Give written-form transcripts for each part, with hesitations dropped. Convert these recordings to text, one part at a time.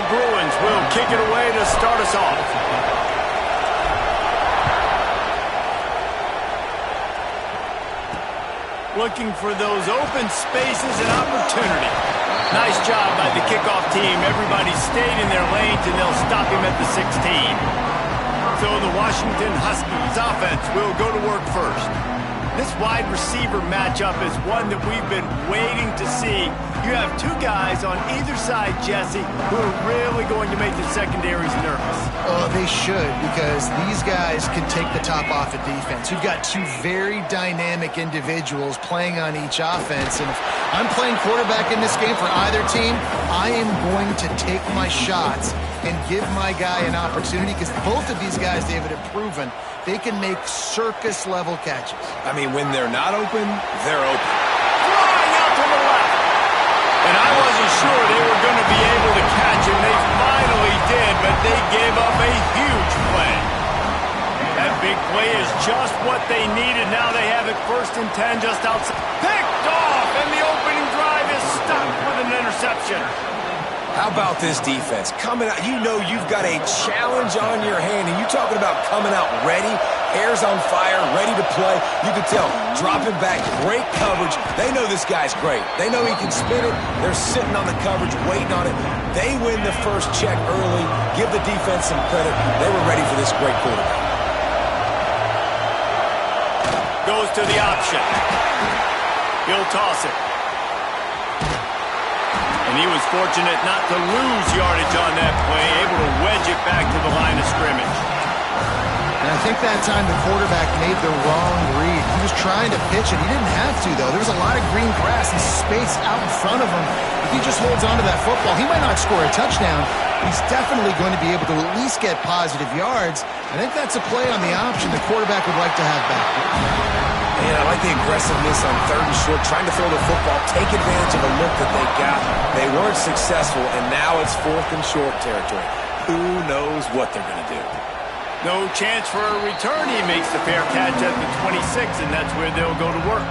Bruins will kick it away to start us off. Looking for those open spaces and opportunity. Nice job by the kickoff team. Everybody stayed in their lanes, and they'll stop him at the 16. So the Washington Huskies offense will go to work first. This wide receiver matchup is one that we've been waiting to see. You have two guys on either side, Jesse, who are really going to make the secondaries nervous. Oh, they should, because these guys can take the top off of defense. You've got two very dynamic individuals playing on each offense, and if I'm playing quarterback in this game for either team, I am going to take my shots and give my guy an opportunity, because both of these guys, David, have proven they can make circus-level catches. I mean, when they're not open, they're open. Flying out to the left. And I wasn't sure they were going to be able to catch him. They finally did, but they gave up a huge play. That big play is just what they needed. Now they have it 1st and 10 just outside. Picked off, and the opening drive is stopped with an interception. How about this defense? Coming out, you know you've got a challenge on your hand, and you're talking about coming out ready, hair's on fire, ready to play. You can tell, dropping back, great coverage. They know this guy's great. They know he can spin it. They're sitting on the coverage, waiting on it. They win the first check early. Give the defense some credit. They were ready for this great quarterback. Goes to the option. He'll toss it. And he was fortunate not to lose yardage on that play, able to wedge it back to the line of scrimmage. And I think that time the quarterback made the wrong read. He was trying to pitch it. He didn't have to, though. There was a lot of green grass and space out in front of him. If he just holds on to that football, he might not score a touchdown. He's definitely going to be able to at least get positive yards. I think that's a play on the option the quarterback would like to have back. Man, I like the aggressiveness on 3rd and short, trying to throw the football, take advantage of a look that they got. They weren't successful, and now it's 4th and short territory. Who knows what they're going to do? No chance for a return. He makes the fair catch at the 26, and that's where they'll go to work.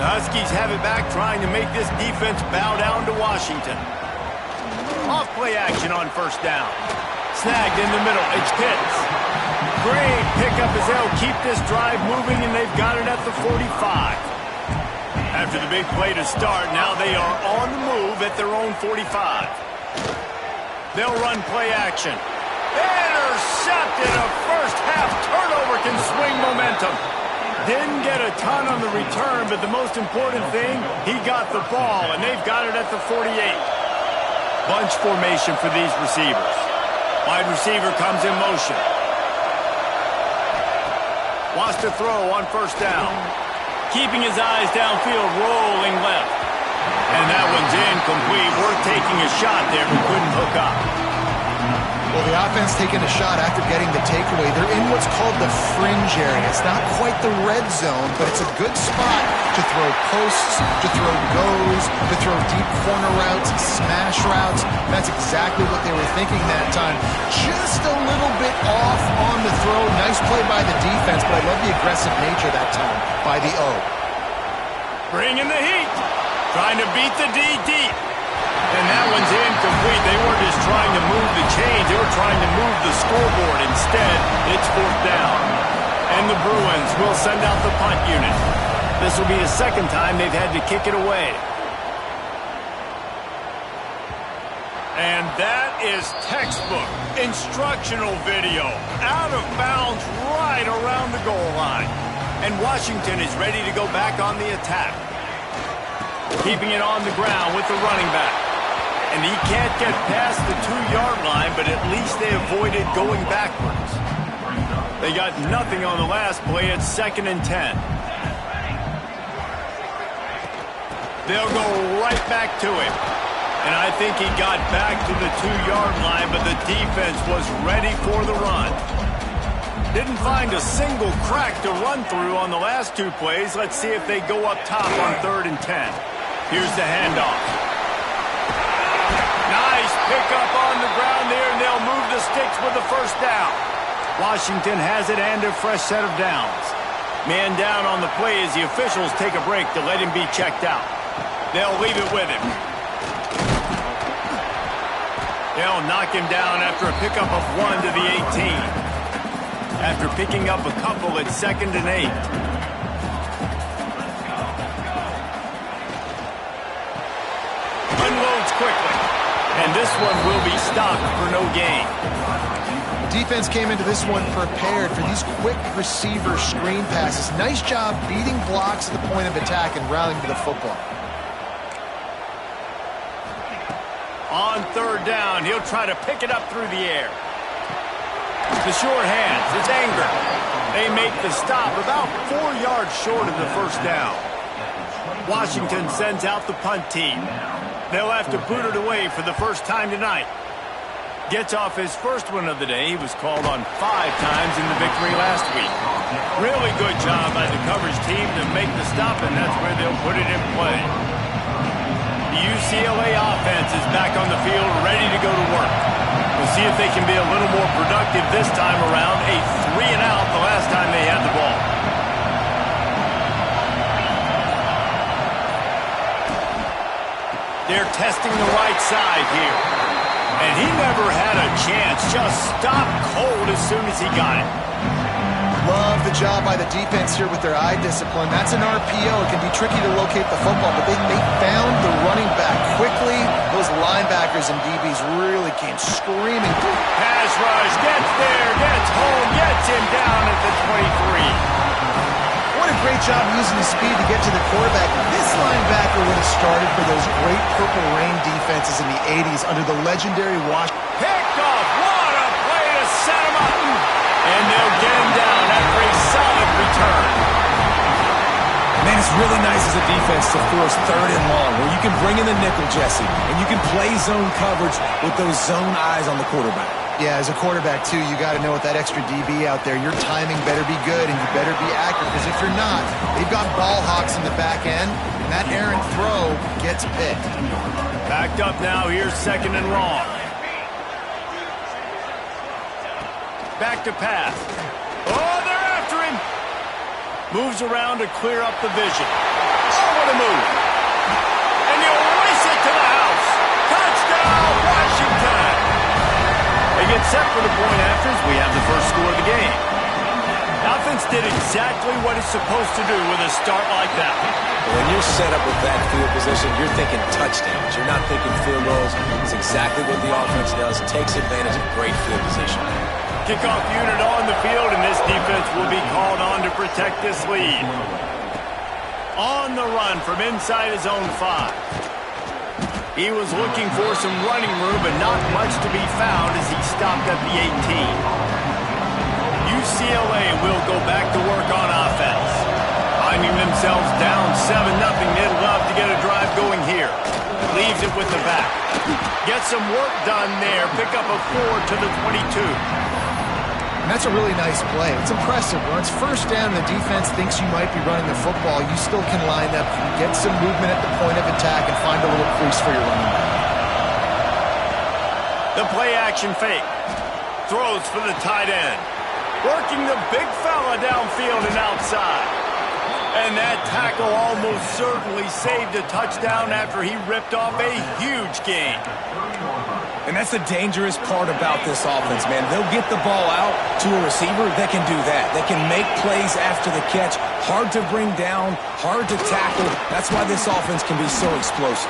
The Huskies have it back, trying to make this defense bow down to Washington. Off play action on 1st down. Snagged in the middle. It's Pitts. Great pickup as they'll keep this drive moving, and they've got it at the 45. After the big play to start, now they are on the move at their own 45. They'll run play action. Intercepted. A first-half turnover can swing momentum. Didn't get a ton on the return, but the most important thing, he got the ball, and they've got it at the 48. Bunch formation for these receivers. Wide receiver comes in motion. Wants to throw on 1st down. Keeping his eyes downfield, rolling left. And that one's incomplete. Worth taking a shot there, but couldn't hook up. Well, the offense taking a shot after getting the takeaway. They're in what's called the fringe area. It's not quite the red zone, but it's a good spot to throw posts, to throw goes, to throw deep corner routes, smash routes. That's exactly what they were thinking that time. Just a little bit off on the throw. Nice play by the defense, but I love the aggressive nature that time by the O. Bringing the heat. Trying to beat the D deep. And that one's incomplete. They weren't just trying to move the chains. They were trying to move the scoreboard. Instead, it's 4th down. And the Bruins will send out the punt unit. This will be the 2nd time they've had to kick it away. And that is textbook instructional video. Out of bounds right around the goal line. And Washington is ready to go back on the attack. Keeping it on the ground with the running back. And he can't get past the 2-yard line, but at least they avoided going backwards. They got nothing on the last play. It's 2nd and 10. They'll go right back to him. And I think he got back to the 2-yard line, but the defense was ready for the run. Didn't find a single crack to run through on the last 2 plays. Let's see if they go up top on 3rd and 10. Here's the handoff. Nice pickup on the ground there, and they'll move the sticks with the 1st down. Washington has it and a fresh set of downs. Man down on the play as the officials take a break to let him be checked out. They'll leave it with him. They'll knock him down after a pickup of 1 to the 18. After picking up a couple at 2nd and 8. Unloads quickly. And this one will be stopped for no gain. Defense came into this one prepared for these quick receiver screen passes. Nice job beating blocks at the point of attack and rallying to the football. On 3rd down, he'll try to pick it up through the air. The short hands, it's Anger. They make the stop about 4 yards short of the 1st down. Washington sends out the punt team. They'll have to boot it away for the first time tonight. Gets off his first one of the day. He was called on 5 times in the victory last week. Really good job by the coverage team to make the stop, and that's where they'll put it in play. The UCLA offense is back on the field, ready to go to work. We'll see if they can be a little more productive this time around. A 3-and-out the last time they had the ball. They're testing the right side here. And he never had a chance. Just stopped cold as soon as he got it. Love the job by the defense here with their eye discipline. That's an RPO. It can be tricky to locate the football, but they found the running back quickly. Those linebackers and DBs really came screaming. Pass rush, gets there, gets home, gets him down at the 23. What a great job using his speed to get to the quarterback. This linebacker would have started for those great Purple Rain defenses in the 80s under the legendary Washington. Picked off. What a play to set him up. And they'll get him down after a solid return. Man, it's really nice as a defense to force 3rd and long, where you can bring in the nickel, Jesse, and you can play zone coverage with those zone eyes on the quarterback. Yeah, as a quarterback, too, you got to know with that extra DB out there, your timing better be good and you better be accurate, because if you're not, they've got ball hawks in the back end, and that errant throw gets picked. Backed up now, here's 2nd and long. Back to pass. Oh, they're after him. Moves around to clear up the vision. Oh, what a move. And he'll race it to the house. Touchdown, Washington. They get set for the point afters. We have the first score of the game. Offense did exactly what it's supposed to do with a start like that. When you're set up with that field position, you're thinking touchdowns. You're not thinking field goals. It's exactly what the offense does. Takes advantage of great field position. Kickoff unit on the field, and this defense will be called on to protect this lead. On the run from inside his own 5. He was looking for some running room, but not much to be found as he stopped at the 18. UCLA will go back to work on offense. Finding themselves down 7-0, they'd love to get a drive going here. Leaves it with the back. Gets some work done there. Pick up a 4 to the 22. And that's a really nice play. It's impressive. When it's 1st down and the defense thinks you might be running the football, you still can line up, get some movement at the point of attack, and find a little crease for your running back. The play-action fake. Throws for the tight end. Working the big fella downfield and outside. And that tackle almost certainly saved a touchdown after he ripped off a huge gain. And that's the dangerous part about this offense, man. They'll get the ball out to a receiver that can do that. They can make plays after the catch. Hard to bring down, hard to tackle. That's why this offense can be so explosive.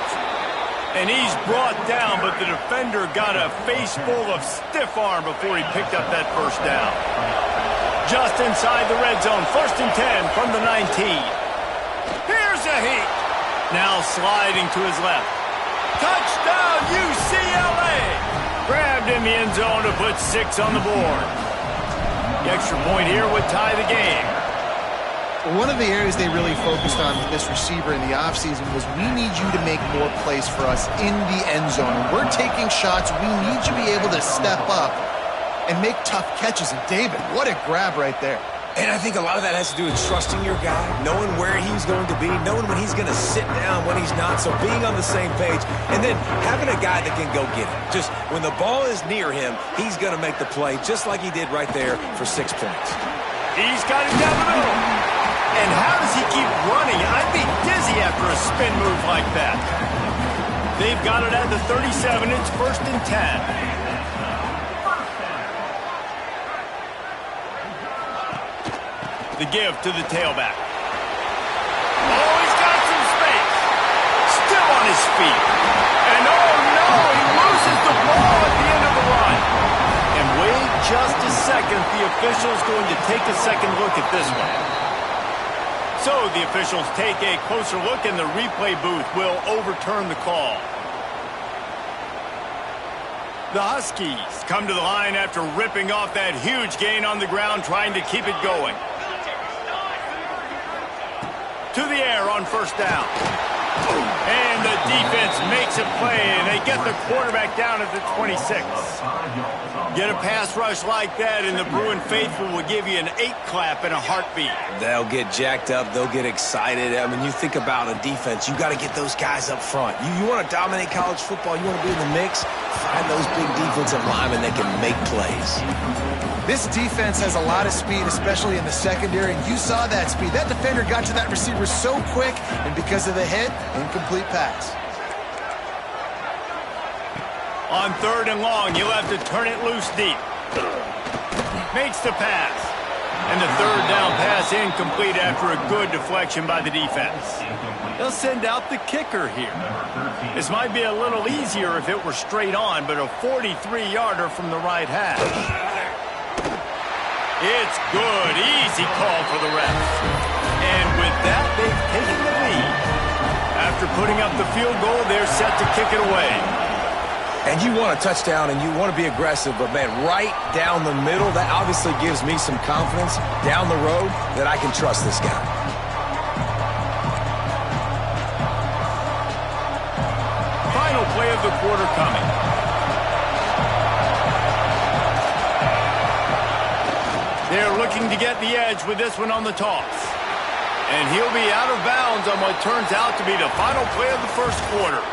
And he's brought down, but the defender got a face full of stiff arm before he picked up that 1st down. Just inside the red zone, 1st and 10 from the 19. Here's a heat. Now sliding to his left. Touchdown, UCLA! Grabbed in the end zone to put 6 on the board. The extra point here would tie the game. One of the areas they really focused on with this receiver in the offseason was, we need you to make more plays for us in the end zone. When we're taking shots, we need you to be able to step up and make tough catches. And David, what a grab right there. And I think a lot of that has to do with trusting your guy, knowing where he's going to be, knowing when he's going to sit down, when he's not, so being on the same page, and then having a guy that can go get it. Just when the ball is near him, he's going to make the play, just like he did right there for 6 points. He's got it down the middle. And how does he keep running? I'd be dizzy after a spin move like that. They've got it at the 37. It's 1st and 10. The give to the tailback. Oh, he's got some space. Still on his feet. And oh no, he loses the ball at the end of the run. And wait just a second. The official's going to take a second look at this one. So the officials take a closer look and the replay booth will overturn the call. The Huskies come to the line after ripping off that huge gain on the ground, trying to keep it going. To the air on 1st down. And the defense makes a play, and they get the quarterback down at the 26. Get a pass rush like that, and the Bruin faithful will give you an 8-clap and a heartbeat. They'll get jacked up. They'll get excited. I mean, you think about a defense. You got to get those guys up front. You want to dominate college football. You want to be in the mix. Find those big defensive linemen that can make plays. This defense has a lot of speed, especially in the secondary, and you saw that speed. That defender got to that receiver so quick, and because of the hit, incomplete pass. On 3rd and long, you'll have to turn it loose deep. Makes the pass. And the 3rd down pass incomplete after a good deflection by the defense. They'll send out the kicker here. This might be a little easier if it were straight on, but a 43-yarder from the right hash. It's good. Easy call for the refs. And with that, they've taken the lead. After putting up the field goal, they're set to kick it away. And you want a touchdown and you want to be aggressive, but, man, right down the middle, that obviously gives me some confidence down the road that I can trust this guy. Final play of the quarter coming. They're looking to get the edge with this one on the toss. And he'll be out of bounds on what turns out to be the final play of the 1st quarter.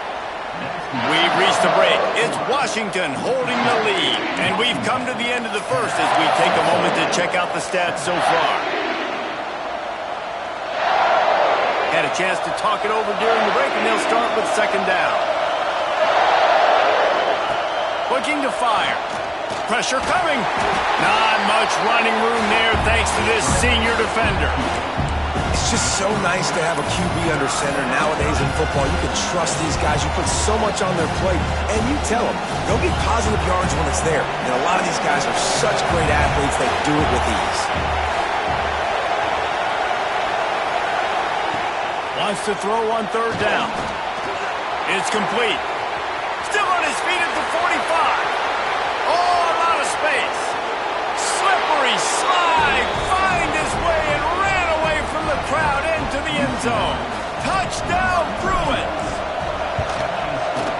We've reached the break. It's Washington holding the lead. And we've come to the end of the 1st as we take a moment to check out the stats so far. Had a chance to talk it over during the break, and they'll start with 2nd down. Looking to fire. Pressure coming. Not much running room there thanks to this senior defender. It's just so nice to have a QB under center nowadays in football. You can trust these guys. You put so much on their plate, and you tell them, go get positive yards when it's there. And a lot of these guys are such great athletes, they do it with ease. Wants to throw on 3rd down. It's complete. Still on his feet at the 45. Oh, a lot of space. Slippery slide. Find his way and ran away from the crowd into the end zone. Touchdown, Bruins.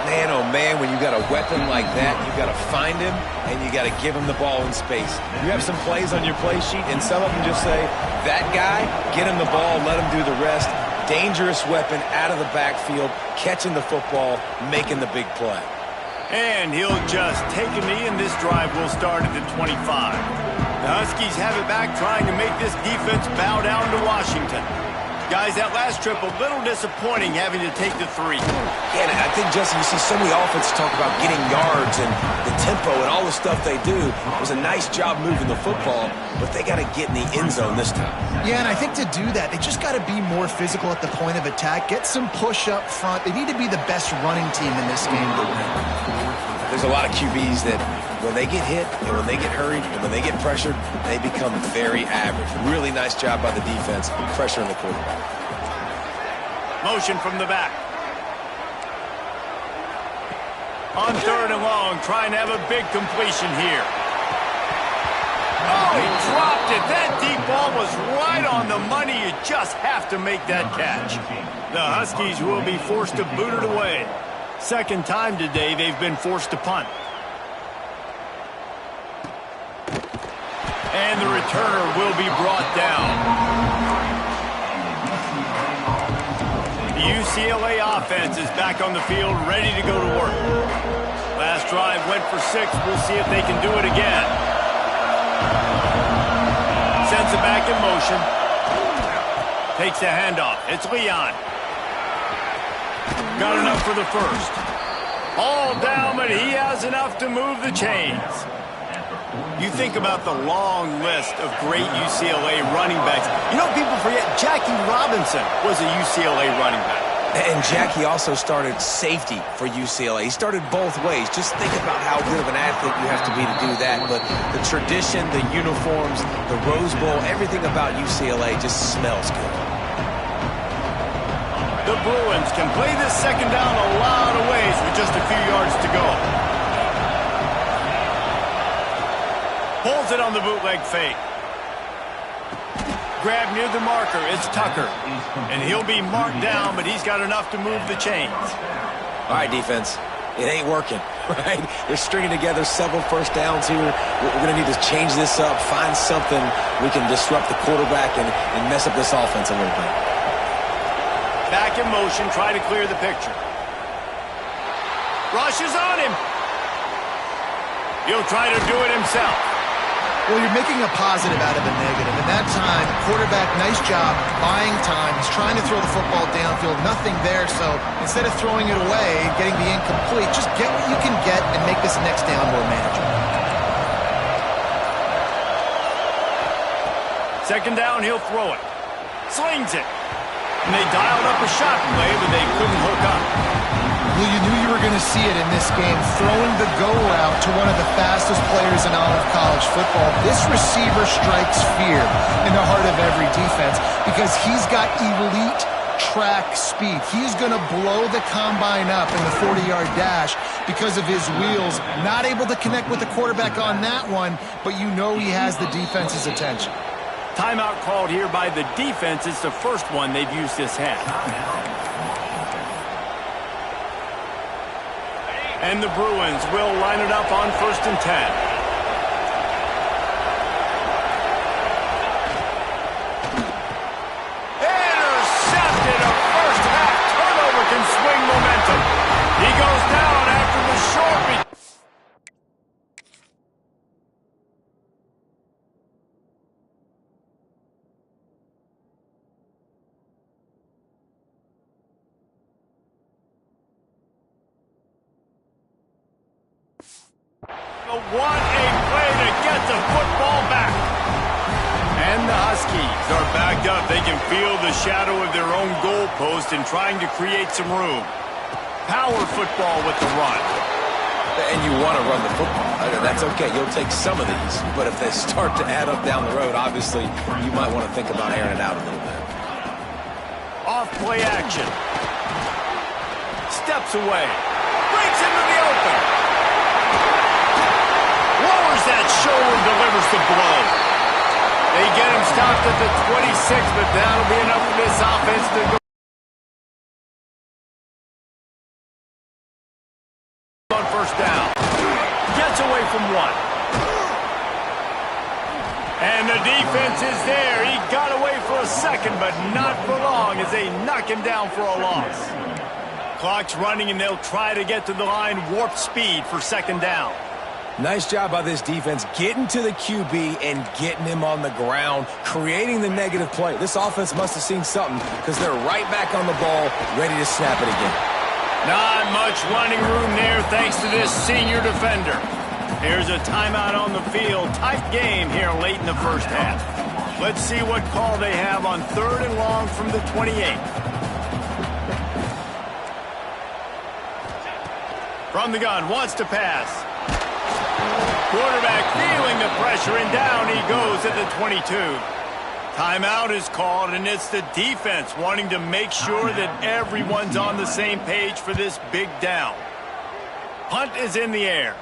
Man, oh man, when you got a weapon like that, you got to find him and you got to give him the ball in space. You have some plays on your play sheet, and some of them just say, that guy, get him the ball, let him do the rest. Dangerous weapon out of the backfield, catching the football, making the big play. And he'll just take a knee, and this drive will start at the 25. The Huskies have it back, trying to make this defense bow down to Washington. Guys, that last trip, a little disappointing having to take the 3. Yeah, and I think, Jesse, you see so many offenses talk about getting yards and the tempo and all the stuff they do. It was a nice job moving the football, but they got to get in the end zone this time. Yeah, and I think to do that, they just got to be more physical at the point of attack, get some push up front. They need to be the best running team in this game to win. There's a lot of QBs that when they get hit and when they get hurried and when they get pressured, they become very average. Really nice job by the defense, pressuring the quarterback. Motion from the back. On 3rd and long, trying to have a big completion here. Oh, he dropped it. That deep ball was right on the money. You just have to make that catch. The Huskies will be forced to boot it away. 2nd time today they've been forced to punt. And the returner will be brought down. The UCLA offense is back on the field, ready to go to work. Last drive went for 6. We'll see if they can do it again. Sends it back in motion. Takes the handoff. It's Leon. Got enough for the 1st. All down, but he has enough to move the chains. You think about the long list of great UCLA running backs. You know, people forget Jackie Robinson was a UCLA running back. And Jackie also started safety for UCLA. He started both ways. Just think about how good of an athlete you have to be to do that. But the tradition, the uniforms, the Rose Bowl, everything about UCLA just smells good. The Bruins can play this second down a lot of ways with just a few yards to go. Pulls it on the bootleg fake. Grab near the marker. It's Tucker. And he'll be marked down, but he's got enough to move the chains. All right, defense. It ain't working, right? They're stringing together several first downs here. We're going to need to change this up, find something we can disrupt the quarterback and mess up this offense a little bit. Back in motion, try to clear the picture. Rushes on him. He'll try to do it himself. Well, you're making a positive out of a negative. And that time, quarterback, nice job, buying time. He's trying to throw the football downfield. Nothing there, so instead of throwing it away and getting the incomplete, just get what you can get and make this next down more manageable. Second down, he'll throw it. Slings it. And they dialed up a shot play, but they couldn't hook up. Well, you knew you were going to see it in this game, throwing the go route to one of the fastest players in all of college football. This receiver strikes fear in the heart of every defense because he's got elite track speed. He's going to blow the combine up in the 40-yard dash because of his wheels. Not able to connect with the quarterback on that one, but you know he has the defense's attention. Timeout called here by the defense. It's the first one they've used this half. And the Bruins will line it up on 1st and 10. Intercepted. A first half turnover can swing momentum. He goes down after the short. What a play to get the football back. And the Huskies are backed up. They can feel the shadow of their own goalpost and trying to create some room. Power football with the run. And you want to run the football. That's okay. You'll take some of these. But if they start to add up down the road, obviously, you might want to think about airing it out a little bit. Off play action. Steps away. Breaks into the open. Lowers that shoulder, delivers the blow. They get him stopped at the 26, but that'll be enough for this offense to go on 1st down. Gets away from one. And the defense is there. He got away for a second, but not for long as they knock him down for a loss. Clock's running, and they'll try to get to the line warp speed for 2nd down. Nice job by this defense getting to the QB and getting him on the ground, creating the negative play. This offense must have seen something because they're right back on the ball, ready to snap it again. Not much running room there thanks to this senior defender. Here's a timeout on the field. Tight game here late in the first half. Let's see what call they have on 3rd and long from the 28. From the gun, wants to pass. Quarterback feeling the pressure, and down he goes at the 22. Timeout is called, and it's the defense wanting to make sure that everyone's on the same page for this big down. Punt is in the air.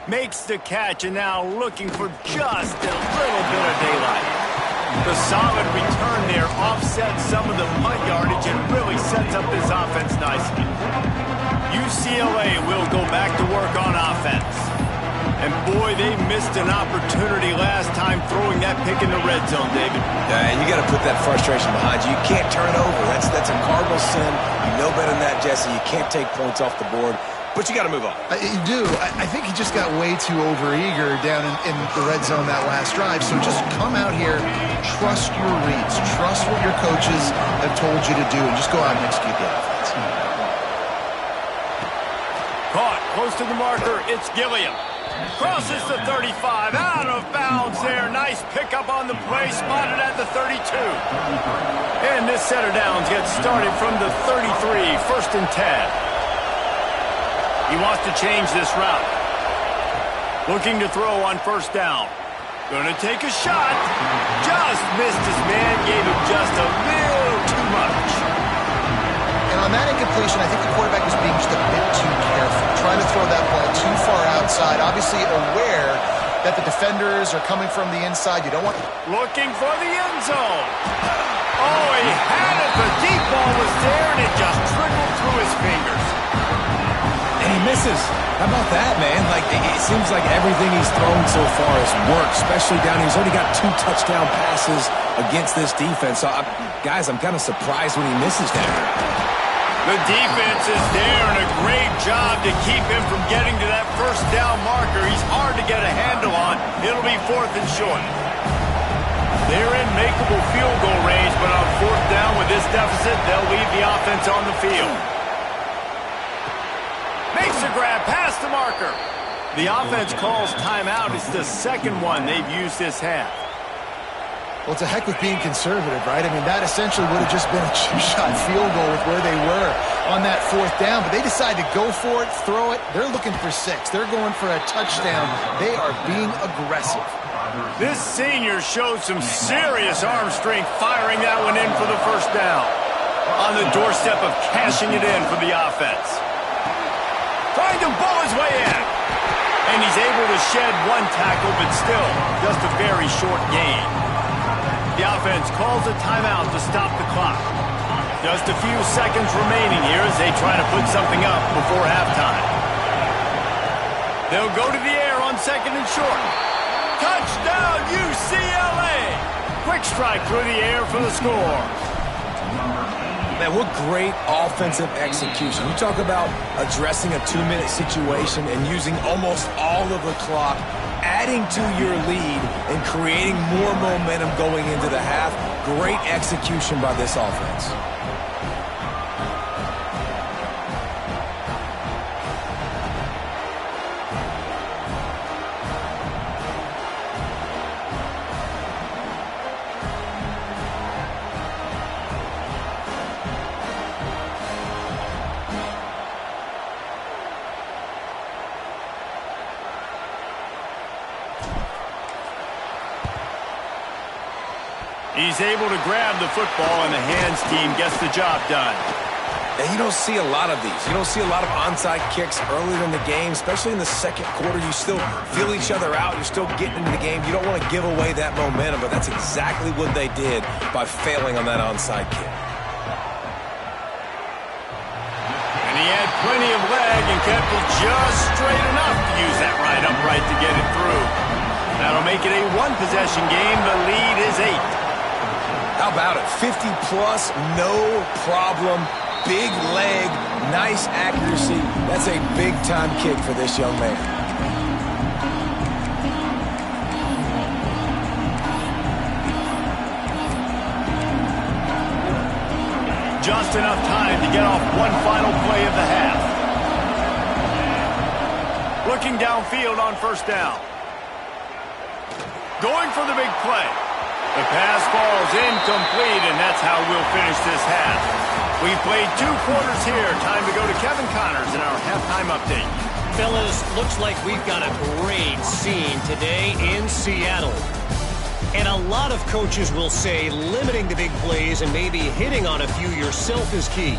Makes the catch, and now looking for just a little bit of daylight. The solid return there offsets some of the punt yardage and really sets up this offense nicely. UCLA will go back to work on offense. And boy, they missed an opportunity last time throwing that pick in the red zone, David. And you got to put that frustration behind you. You can't turn it over. That's a cardinal sin. You know better than that, Jesse. You can't take points off the board. But you got to move on. You do. I think he just got way too overeager down in the red zone that last drive. So just come out here, trust your reads, trust what your coaches have told you to do, and just go out and execute the offense. close to the marker. It's Gilliam. Crosses the 35, out of bounds there. Nice pickup on the play, spotted at the 32. And this set of downs gets started from the 33, 1st and 10. He wants to change this route. Looking to throw on 1st down. Gonna take a shot. Just missed his man, gave him just a little too much. And on that incompletion, I think the quarterback was being just a bit too careful, trying to throw that ball too far outside, obviously aware that the defenders are coming from the inside. You don't want... Looking for the end zone. Oh, he had it. The deep ball was there, and it just trickled through his fingers. And he misses. How about that, man? Like, it seems like everything he's thrown so far has worked, especially down here. He's already got 2 touchdown passes against this defense. So, guys, I'm kind of surprised when he misses down here. The defense is there, and a great job to keep him from getting to that 1st down marker. He's hard to get a handle on. It'll be 4th and short. They're in makeable field goal range, but on 4th down with this deficit, they'll leave the offense on the field. Makes a grab past the marker. The offense calls timeout. It's the 2nd one they've used this half. Well, it's a heck with being conservative, right? I mean, that essentially would have just been a 2-shot field goal with where they were on that 4th down. But they decide to go for it, throw it. They're looking for 6. They're going for a touchdown. They are being aggressive. This senior showed some serious arm strength firing that one in for the 1st down. On the doorstep of cashing it in for the offense. Trying to bowl his way in. And he's able to shed 1 tackle, but still just a very short gain. The offense calls a timeout to stop the clock. Just a few seconds remaining here as they try to put something up before halftime. They'll go to the air on 2nd and short. Touchdown, UCLA! Quick strike through the air for the score. Man, what great offensive execution. You talk about addressing a 2-minute situation and using almost all of the clock, adding to your lead and creating more momentum going into the half. Great execution by this offense. He's able to grab the football, and the hands team gets the job done. And you don't see a lot of these. You don't see a lot of onside kicks earlier in the game, especially in the 2nd quarter. You still feel each other out. You're still getting into the game. You don't want to give away that momentum, but that's exactly what they did by failing on that onside kick. And he had plenty of leg and kept it just straight enough to use that right upright to get it through. That'll make it a 1-possession game. The lead is 8. How about it? 50-plus, no problem. Big leg, nice accuracy. That's a big-time kick for this young man. Just enough time to get off one final play of the half. Looking downfield on 1st down. Going for the big play. The pass falls incomplete, and that's how we'll finish this half. We've played 2 quarters here. Time to go to Kevin Connors in our halftime update. Fellas, looks like we've got a great scene today in Seattle. And a lot of coaches will say limiting the big plays and maybe hitting on a few yourself is key.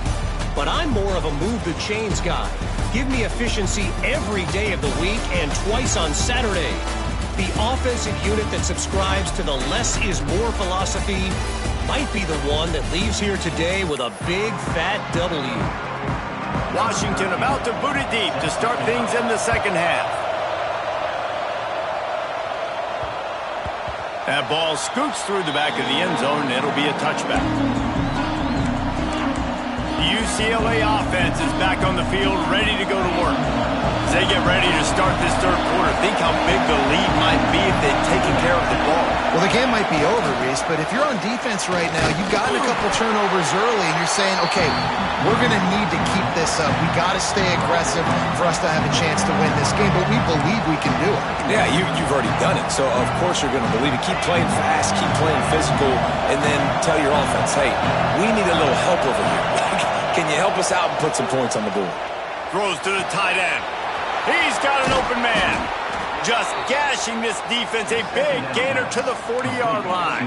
But I'm more of a move the chains guy. Give me efficiency every day of the week and twice on Saturday. The offensive unit that subscribes to the less is more philosophy might be the one that leaves here today with a big fat W. Washington about to boot it deep to start things in the 2nd half. That ball scoots through the back of the end zone, and it'll be a touchback. The UCLA offense is back on the field, ready to go to work. As they get ready to start this third quarter, think how big the lead might be if they'd taken care of the ball. Well, the game might be over, Reese, but if you're on defense right now, you've gotten a couple turnovers early, and you're saying, okay, we're going to need to keep this up. We got to stay aggressive for us to have a chance to win this game, but we believe we can do it. Yeah, you've already done it, so of course you're going to believe it. Keep playing fast, keep playing physical, and then tell your offense, hey, we need a little help over here. Can you help us out and put some points on the board? Throws to the tight end. He's got an open man. Just gashing this defense, a big gainer to the 40-yard line.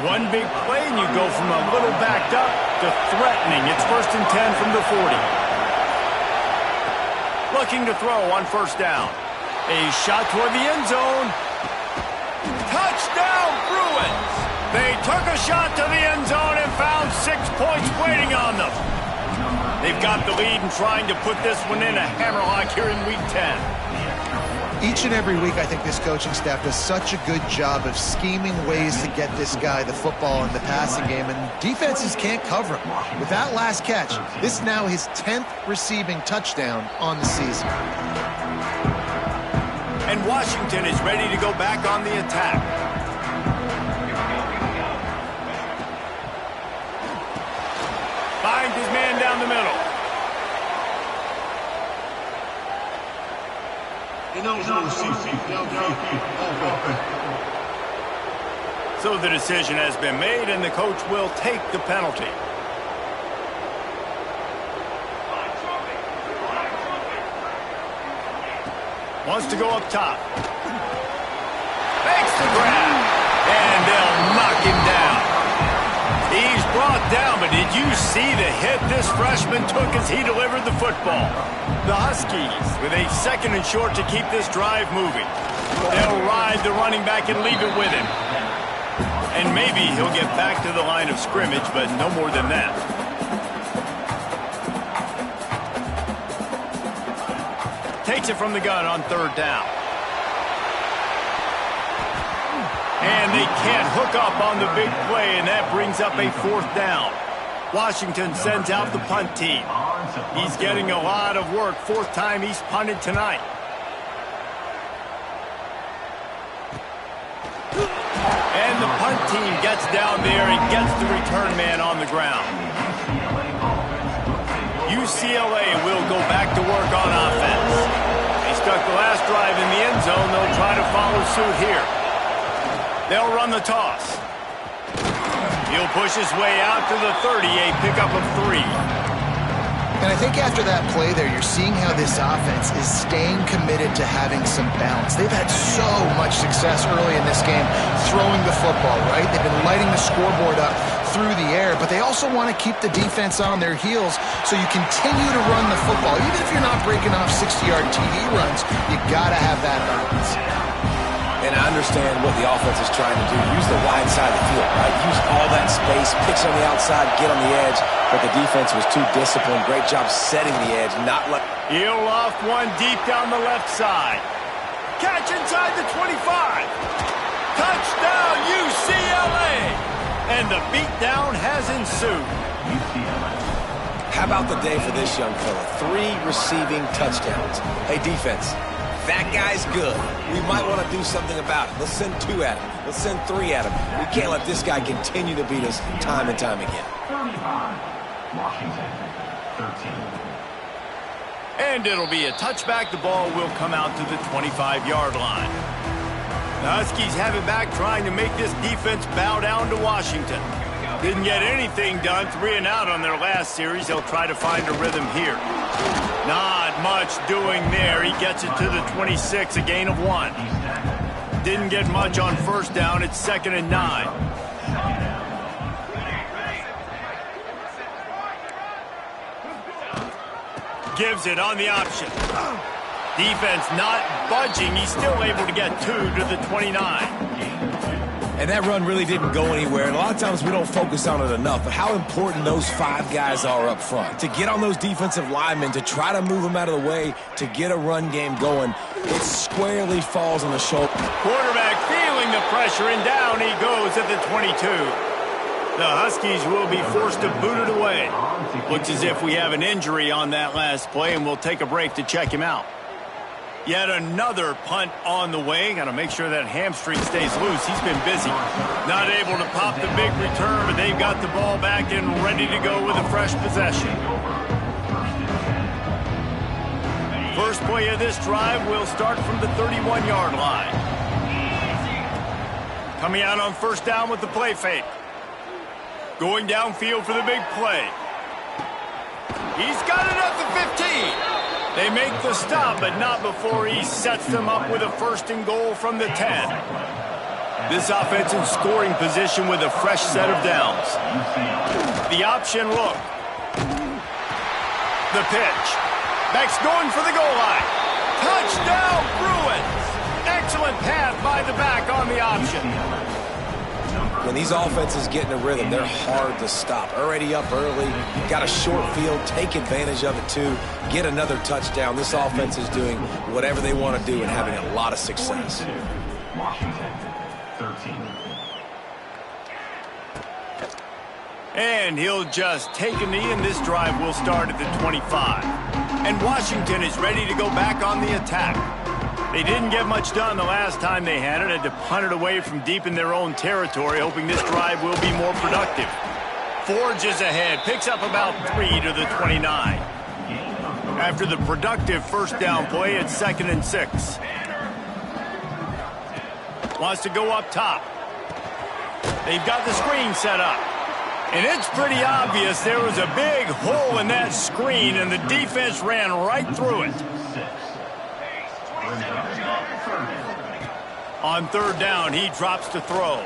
One big play, and you go from a little backed up to threatening. It's 1st and 10 from the 40. Looking to throw on first down. A shot toward the end zone. Touchdown, Bruins! They took a shot to the end zone and found 6 points waiting on them. They've got the lead and trying to put this one in a hammerlock here in Week 10. Each and every week, I think this coaching staff does such a good job of scheming ways to get this guy the football in the passing game, and defenses can't cover him. With that last catch, this is now his 10th receiving touchdown on the season. And Washington is ready to go back on the attack. Finds his man down the middle. So the decision has been made, and the coach will take the penalty. Wants to go up top. Makes the grab. And they'll knock him down. He's brought down, but did you see the hit this freshman took as he delivered the football? The Huskies with a 2nd and short to keep this drive moving. They'll ride the running back and leave it with him. And maybe he'll get back to the line of scrimmage, but no more than that. Takes it from the gun on 3rd down. And they can't hook up on the big play, and that brings up a 4th down. Washington sends out the punt team. He's getting a lot of work. 4th time he's punted tonight. And the punt team gets down there and gets the return man on the ground. UCLA will go back to work on offense. They stuck the last drive in the end zone. They'll try to follow suit here. They'll run the toss. He'll push his way out to the 30, a pickup of 3. And I think after that play there, you're seeing how this offense is staying committed to having some balance. They've had so much success early in this game throwing the football, right? They've been lighting the scoreboard up through the air, but they also want to keep the defense on their heels, so you continue to run the football. Even if you're not breaking off 60-yard TD runs, you got to have that balance. And I understand what the offense is trying to do. Use the wide side of the field, right? Use all that space, pitch on the outside, get on the edge. But the defense was too disciplined. Great job setting the edge, not let... He'll loft one deep down the left side. Catch inside the 25. Touchdown, UCLA! And the beatdown has ensued. How about the day for this young fella? 3 receiving touchdowns. Hey, defense. That guy's good. We might want to do something about it. Let's send 2 at him. Let's send 3 at him. We can't let this guy continue to beat us time and time again. 35, Washington, 13. And it'll be a touchback. The ball will come out to the 25-yard line. The Huskies have it back, trying to make this defense bow down to Washington. Didn't get anything done. 3 and out on their last series. They'll try to find a rhythm here. Not much doing there. He gets it to the 26, a gain of 1. Didn't get much on first down. It's 2nd and 9. Gives it on the option. Defense not budging. He's still able to get 2 to the 29. And that run really didn't go anywhere. And a lot of times we don't focus on it enough, but how important those 5 guys are up front. To get on those defensive linemen, to try to move them out of the way, to get a run game going, it squarely falls on the shoulder. Quarterback feeling the pressure, and down he goes at the 22. The Huskies will be forced to boot it away. Looks as if we have an injury on that last play, and we'll take a break to check him out. Yet another punt on the way. Got to make sure that hamstring stays loose. He's been busy. Not able to pop the big return, but they've got the ball back and ready to go with a fresh possession. First play of this drive will start from the 31-yard line. Coming out on first down with the play fake. Going downfield for the big play. He's got it at the 15. They make the stop, but not before he sets them up with a first and goal from the 10. This offense in scoring position with a fresh set of downs. The option look. The pitch. Beck's going for the goal line. Touchdown, Bruins! Excellent pass by the back on the option. When these offenses get in a rhythm, they're hard to stop. Already up early, got a short field, take advantage of it too, get another touchdown. This offense is doing whatever they want to do and having a lot of success. Washington, 13. And he'll just take a knee, and this drive will start at the 25. And Washington is ready to go back on the attack. They didn't get much done the last time they had it. Had to punt it away from deep in their own territory, hoping this drive will be more productive. Forges ahead, picks up about 3 to the 29. After the productive first down play, it's 2nd and 6. Wants to go up top. They've got the screen set up. And it's pretty obvious there was a big hole in that screen, and the defense ran right through it. On third down, he drops to throw.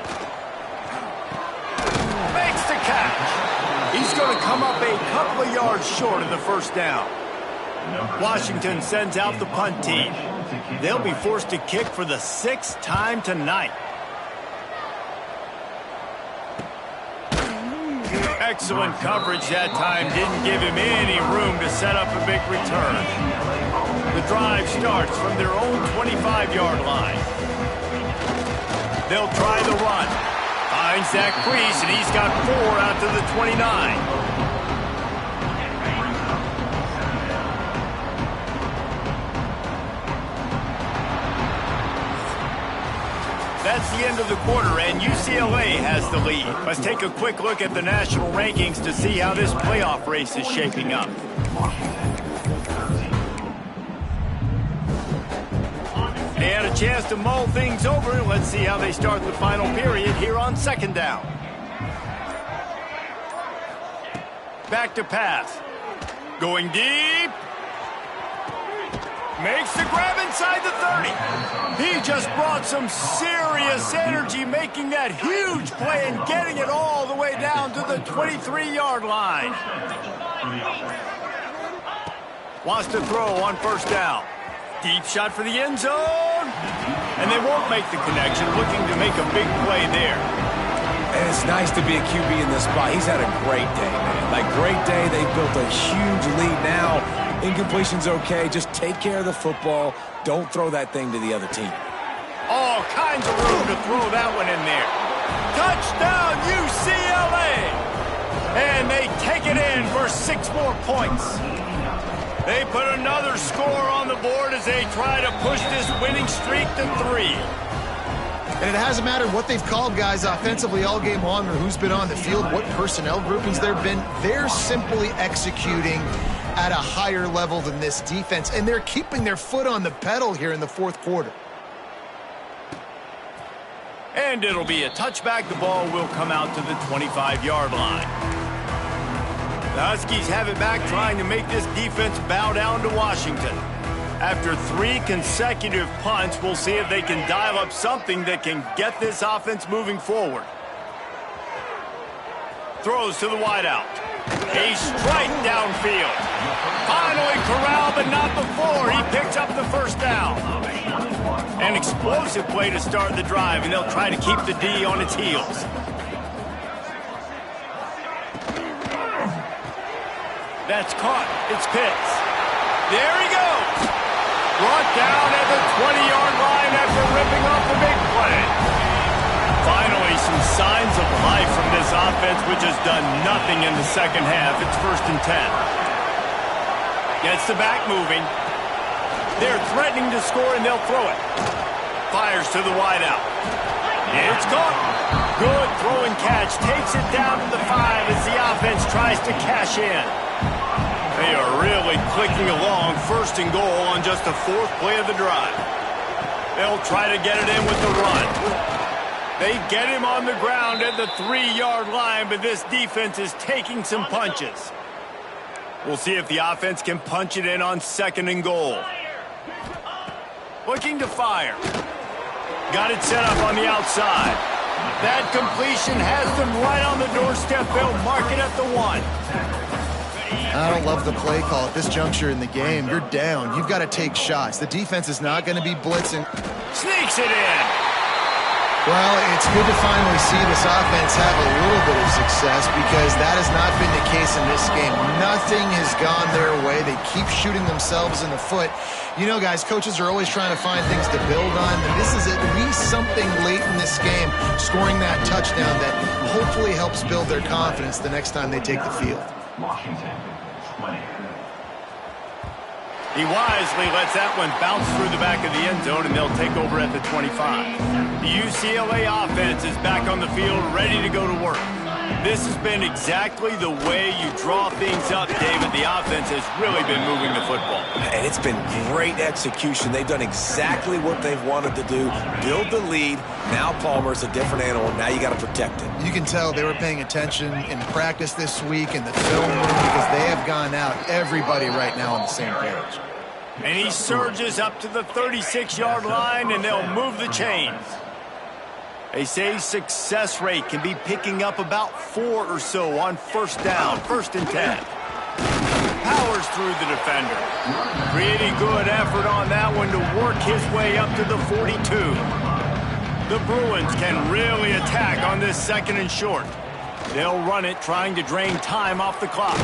Makes the catch. He's going to come up a couple of yards short of the first down. Washington sends out the punt team. They'll be forced to kick for the 6th time tonight. Excellent coverage that time. Didn't give him any room to set up a big return. The drive starts from their own 25-yard line. They'll try the run. Finds that crease, and he's got 4 out to the 29. That's the end of the quarter, and UCLA has the lead. Let's take a quick look at the national rankings to see how this playoff race is shaping up. And a chance to mull things over. Let's see how they start the final period here on second down. Back to pass. Going deep. Makes the grab inside the 30. He just brought some serious energy making that huge play and getting it all the way down to the 23-yard line. Wants to throw on first down. Deep shot for the end zone. And they won't make the connection, looking to make a big play there. And it's nice to be a QB in this spot. He's had a great day, man. Like, great day. They built a huge lead now. Incompletion's okay. Just take care of the football. Don't throw that thing to the other team. All kinds of room to throw that one in there. Touchdown, UCLA! And they take it in for 6 more points. They put another score on the board as they try to push this winning streak to 3. And it hasn't mattered what they've called guys offensively all game long or who's been on the field, what personnel groupings there have been. They're simply executing at a higher level than this defense, and they're keeping their foot on the pedal here in the fourth quarter. And it'll be a touchback. The ball will come out to the 25-yard line. The Huskies have it back, trying to make this defense bow down to Washington. After 3 consecutive punts, we'll see if they can dial up something that can get this offense moving forward. Throws to the wideout. A strike downfield. Finally corralled, but not before. He picks up the first down. An explosive play to start the drive, and they'll try to keep the D on its heels. That's caught. It's Pitts. There he goes. Brought down at the 20-yard line after ripping off the big play. Finally, some signs of life from this offense, which has done nothing in the second half. It's 1st and 10. Gets the back moving. They're threatening to score, and they'll throw it. Fires to the wideout. It's caught. Good throw and catch. Takes it down to the 5 as the offense tries to cash in. They are really clicking along. 1st and goal on just the 4th play of the drive. They'll try to get it in with the run. They get him on the ground at the 3-yard line, but this defense is taking some punches. We'll see if the offense can punch it in on 2nd and goal. Looking to fire. Got it set up on the outside. That completion has them right on the doorstep. They'll mark it at the 1. I don't love the play call at this juncture in the game. You're down. You've got to take shots. The defense is not going to be blitzing. Sneaks it in. Well, it's good to finally see this offense have a little bit of success because that has not been the case in this game. Nothing has gone their way. They keep shooting themselves in the foot. You know, guys, coaches are always trying to find things to build on. And this is at least something late in this game, scoring that touchdown that hopefully helps build their confidence the next time they take the field. Washington, 20. He wisely lets that one bounce through the back of the end zone, and they'll take over at the 25. The UCLA offense is back on the field, ready to go to work. This has been exactly the way you draw things up, David. The offense has really been moving the football. And it's been great execution. They've done exactly what they've wanted to do. Build the lead. Now Palmer's a different animal. Now you got to protect it. You can tell they were paying attention in practice this week in the film room because they have gone out, everybody right now on the same page. And he surges up to the 36-yard line, and they'll move the chains. They say success rate can be picking up about 4 or so on 1st down, 1st and 10. Powers through the defender. Pretty good effort on that one to work his way up to the 42. The Bruins can really attack on this 2nd and short. They'll run it, trying to drain time off the clock.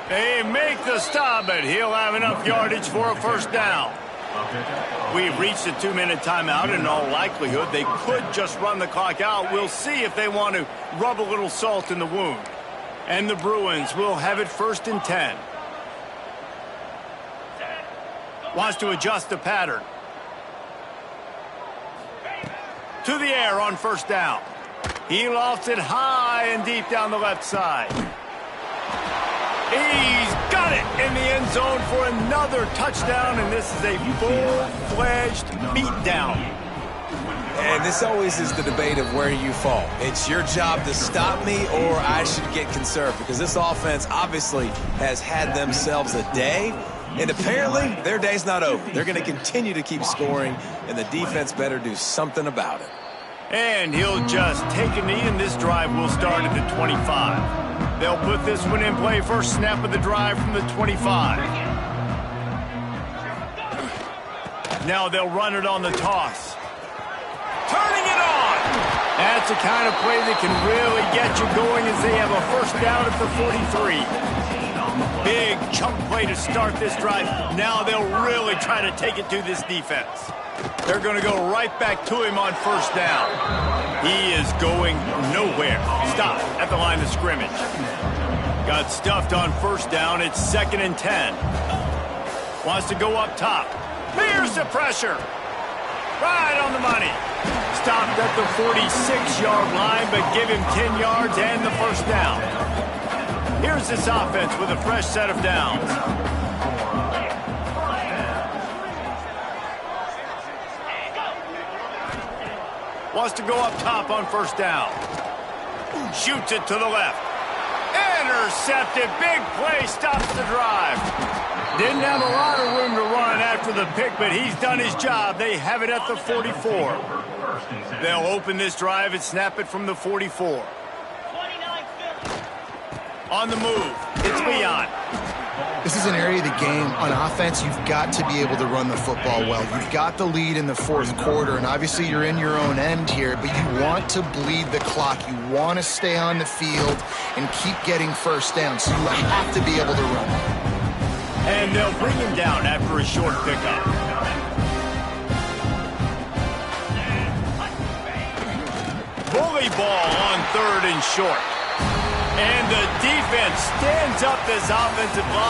They make the stop, but he'll have enough yardage for a 1st down. We've reached a 2-minute timeout, and in all likelihood, they could just run the clock out. We'll see if they want to rub a little salt in the wound. And the Bruins will have it 1st and 10. Wants to adjust the pattern. To the air on 1st down. He lofts it high and deep down the left side. He's got it in the end zone for another touchdown, and this is a full-fledged beatdown. And this always is the debate of where you fall. It's your job to stop me, or I should get conserved, because this offense obviously has had themselves a day, and apparently their day's not over. They're going to continue to keep scoring, and the defense better do something about it. And he'll just take a knee, and this drive will start at the 25. They'll put this one in play. 1st snap of the drive from the 25. Now they'll run it on the toss. Turning it on! That's the kind of play that can really get you going as they have a 1st down at the 43. Big chunk play to start this drive. Now they'll really try to take it to this defense. They're going to go right back to him on 1st down. He is going nowhere. Stop at the line of scrimmage. Got stuffed on 1st down. It's 2nd and 10. Wants to go up top. Here's the pressure. Right on the money. Stopped at the 46-yard line, but give him 10 yards and the 1st down. Here's this offense with a fresh set of downs. Wants to go up top on 1st down. Shoots it to the left. Intercepted. Big play. Stops the drive. Didn't have a lot of room to run after the pick, but he's done his job. They have it at the 44. They'll open this drive and snap it from the 44. On the move. It's Leon. This is an area of the game on offense you've got to be able to run the football well. You've got the lead in the 4th quarter, and obviously you're in your own end here, but you want to bleed the clock. You want to stay on the field and keep getting 1st down, so you have to be able to run. And they'll bring him down after a short pickup. early ball on 3rd and short. And the defense stands up this offensive line.